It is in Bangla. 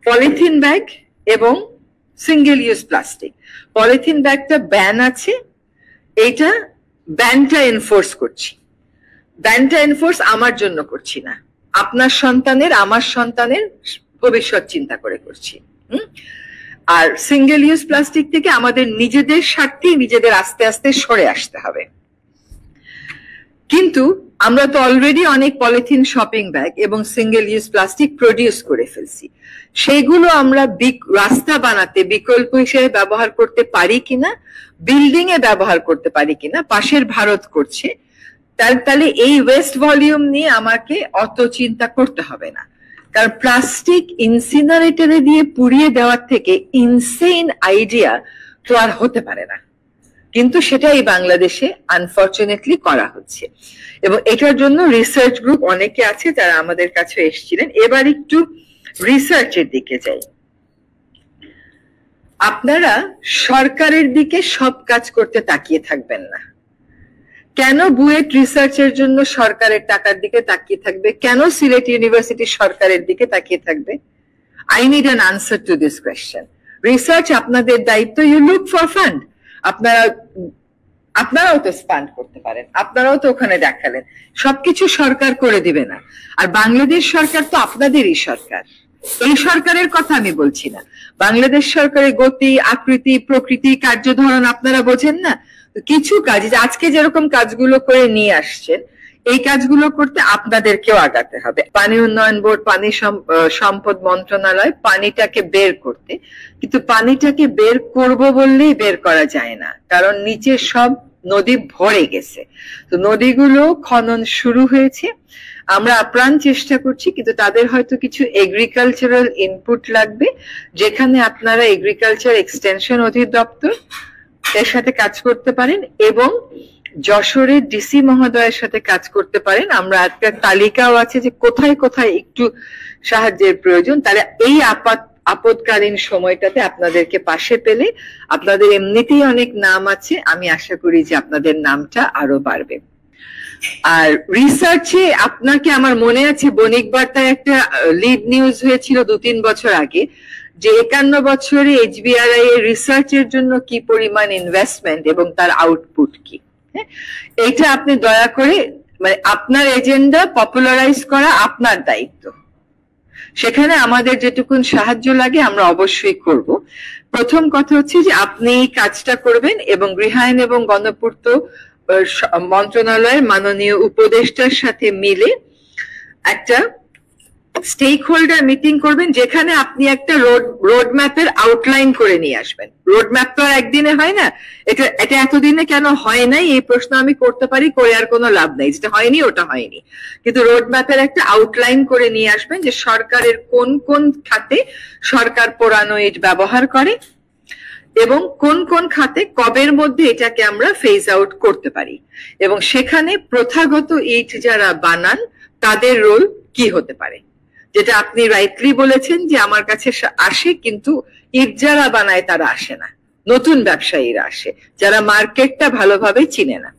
পলিথিন ব্যাগ এবং সিঙ্গেল ইউজ প্লাস্টিক। পলিথিন ব্যাগটা ব্যান আছে, এইটা ব্যানটা এনফোর্স করছি। ব্যানটা এনফোর্স আমার জন্য করছি না, আপনার সন্তানের, আমার সন্তানের ভবিষ্যৎ চিন্তা করে করছি। আর সিঙ্গেল ইউজ প্লাস্টিক থেকে আমাদের নিজেদের স্বার্থে নিজেদের আস্তে আস্তে সরে আসতে হবে। কিন্তু আমরা তো অলরেডি অনেক পলিথিন শপিং ব্যাগ এবং সিঙ্গেল ইউজ প্লাস্টিক প্রডিউস করে ফেলছি, সেগুলো আমরা রাস্তা বানাতে বিকল্প হিসেবে ব্যবহার করতে পারি কিনা, বিল্ডিং এ ব্যবহার করতে পারি কিনা, পাশের ভারত করছে, তাহলে এই ওয়েস্ট ভলিউম নিয়ে আমাকে অত চিন্তা করতে হবে না। কারণ প্লাস্টিক ইনসিনারেটরে দিয়ে পুড়িয়ে দেওয়ার থেকে ইনসেইন আইডিয়া তো আর হতে পারে না, কিন্তু সেটাই বাংলাদেশে আনফরচুনেটলি করা হচ্ছে। এবং এটার জন্য রিসার্চ গ্রুপ অনেকে আছে যারা আমাদের কাছে এসেছিলেন। এবার একটু রিসার্চের দিকে যাই। আপনারা সরকারের দিকে সব কাজ করতে তাকিয়ে থাকবেন না। কেন বুয়েট রিসার্চের জন্য সরকারের টাকার দিকে তাকিয়ে থাকবে? কেন সিলেট ইউনিভার্সিটি সরকারের দিকে তাকিয়ে থাকবে? I need an answer to this question. Research আপনাদের দায়িত্ব, ইউ লুক ফর ফান্ড। আপনারাও তো স্পান্ড করতে পারেন, আপনারাও তো ওখানে দেখালেন। সবকিছু সরকার করে দিবে না, আর বাংলাদেশ সরকার তো আপনাদেরই সরকার। এই সরকারের কথা আমি বলছি না। বাংলাদেশ সরকারের গতি, আকৃতি, প্রকৃতি, কার্যধরন আপনারা বোঝেন না? কিছু কাজ, আজকে যেরকম কাজগুলো করে নিয়ে আসছেন, এই কাজগুলো করতে আপনাদেরকেও আগাতে হবে। পানি উন্নয়ন বোর্ড, পানি সম্পদ মন্ত্রণালয় পানিটাকে বের করতে, কিন্তু পানিটাকে বের করব বললেই বের করা যায় না, কারণ নিচে সব নদী ভরে গেছে। তো নদীগুলো খনন শুরু হয়েছে, আমরা আপ্রাণ চেষ্টা করছি, কিন্তু তাদের হয়তো কিছু এগ্রিকালচারাল ইনপুট লাগবে, যেখানে আপনারা এগ্রিকালচার এক্সটেনশন অধিদপ্তর এর সাথে কাজ করতে পারেন এবং যশোরের ডিসি মহোদয়ের সাথে কাজ করতে পারেন। আমরা একটা তালিকাও আছে যে কোথায় কোথায় একটু সাহায্যের প্রয়োজন। তাহলে এই আপদকালীন সময়টাতে আপনাদেরকে পাশে পেলে, আপনাদের এমনিতেই অনেক নাম আছে, আমি আশা করি যে আপনাদের নামটা আরো বাড়বে। আর রিসার্চে আপনাকে, আমার মনে আছে বণিক বার্তায় একটা লিড নিউজ হয়েছিল 2-3 বছর আগে, যে 51 বছরে এইচবিআরআই এর রিসার্চের জন্য কি পরিমাণ ইনভেস্টমেন্ট এবং তার আউটপুট কি। এইটা আপনি দয়া করে, মানে আপনার এজেন্ডা পপুলারাইজ করা আপনার দায়িত্ব। সেখানে আমাদের যেটুকুন সাহায্য লাগে আমরা অবশ্যই করব। প্রথম কথা হচ্ছে যে আপনি এই কাজটা করবেন এবং গৃহায়ন এবং গণপূর্ত মন্ত্রণালয়ের মাননীয় উপদেষ্টার সাথে মিলে একটা স্টেক হোল্ডার মিটিং করবেন, যেখানে আপনি একটা রোড ম্যাপের আউটলাইন করে নিয়ে আসবেন। রোড ম্যাপ তো আর একদিনে হয় না, এটা এতদিনে কেন হয় নাই এই প্রশ্ন আমি করতে পারি, করে আর কোনো লাভ নাই। যেটা হয়নি ওটা হয়নি, কিন্তু রোড ম্যাপের একটা আউটলাইন করে নিয়ে আসবেন যে সরকারের কোন কোন খাতে সরকার পোড়ানো ইট ব্যবহার করে এবং কোন কোন খাতে কবের মধ্যে এটাকে আমরা ফেজ আউট করতে পারি, এবং সেখানে প্রথাগত ইট যারা বানান তাদের রোল কি হতে পারে। যেটা আপনি রাইটলি বলেছেন যে আমার কাছে আসে, কিন্তু ইট যারা বানায় তারা আসে না, নতুন ব্যবসায়ীরা আসে যারা মার্কেটটা ভালোভাবে চিনে না।